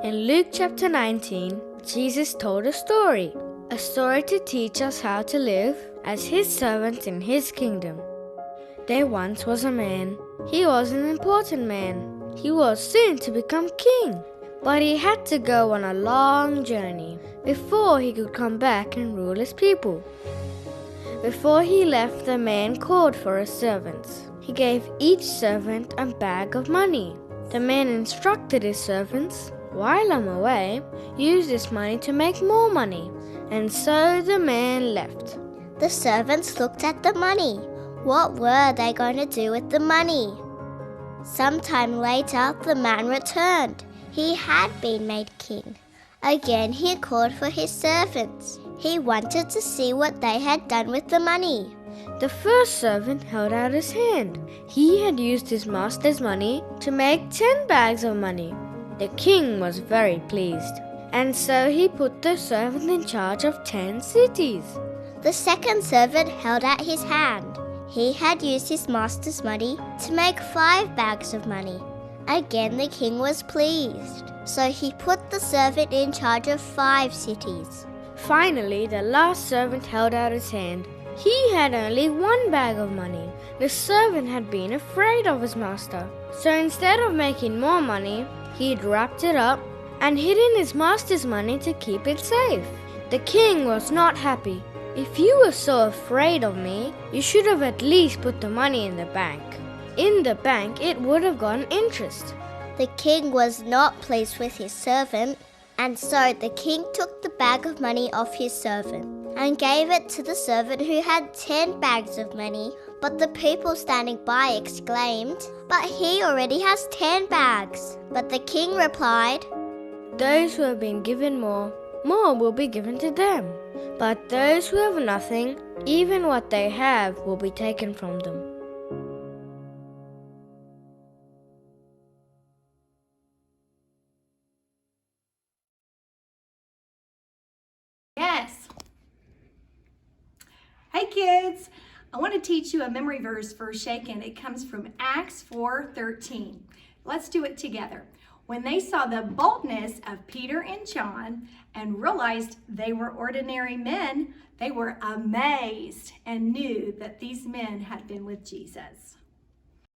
In Luke chapter 19, Jesus told a story to teach us how to live as His servants in His kingdom. There once was a man. He was an important man. He was soon to become king, but he had to go on a long journey before he could come back and rule his people. Before he left, the man called for his servants. He gave each servant a bag of money. The man instructed his servants, "While I'm away, use this money to make more money." And so the man left. The servants looked at the money. What were they going to do with the money? Sometime later, the man returned. He had been made king. Again, he called for his servants. He wanted to see what they had done with the money. The first servant held out his hand. He had used his master's money to make 10 bags of money. The king was very pleased, and so he put the servant in charge of 10 cities. The second servant held out his hand. He had used his master's money to make 5 bags of money. Again, the king was pleased, so he put the servant in charge of 5 cities. Finally, the last servant held out his hand. He had only 1 bag of money. The servant had been afraid of his master, so instead of making more money, he'd wrapped it up and hidden his master's money to keep it safe. The king was not happy. "If you were so afraid of me, you should have at least put the money in the bank. In the bank, it would have gotten interest." The king was not pleased with his servant, and so the king took the bag of money off his servant and gave it to the servant who had 10 bags of money. But the people standing by exclaimed, "But he already has 10 bags." But the king replied, "Those who have been given more will be given to them. But those who have nothing, even what they have will be taken from them." Yes. Hey kids, I want to teach you a memory verse for shaken. It comes from Acts 4:13. Let's do it together. When they saw the boldness of Peter and John and realized they were ordinary men, they were amazed and knew that these men had been with Jesus.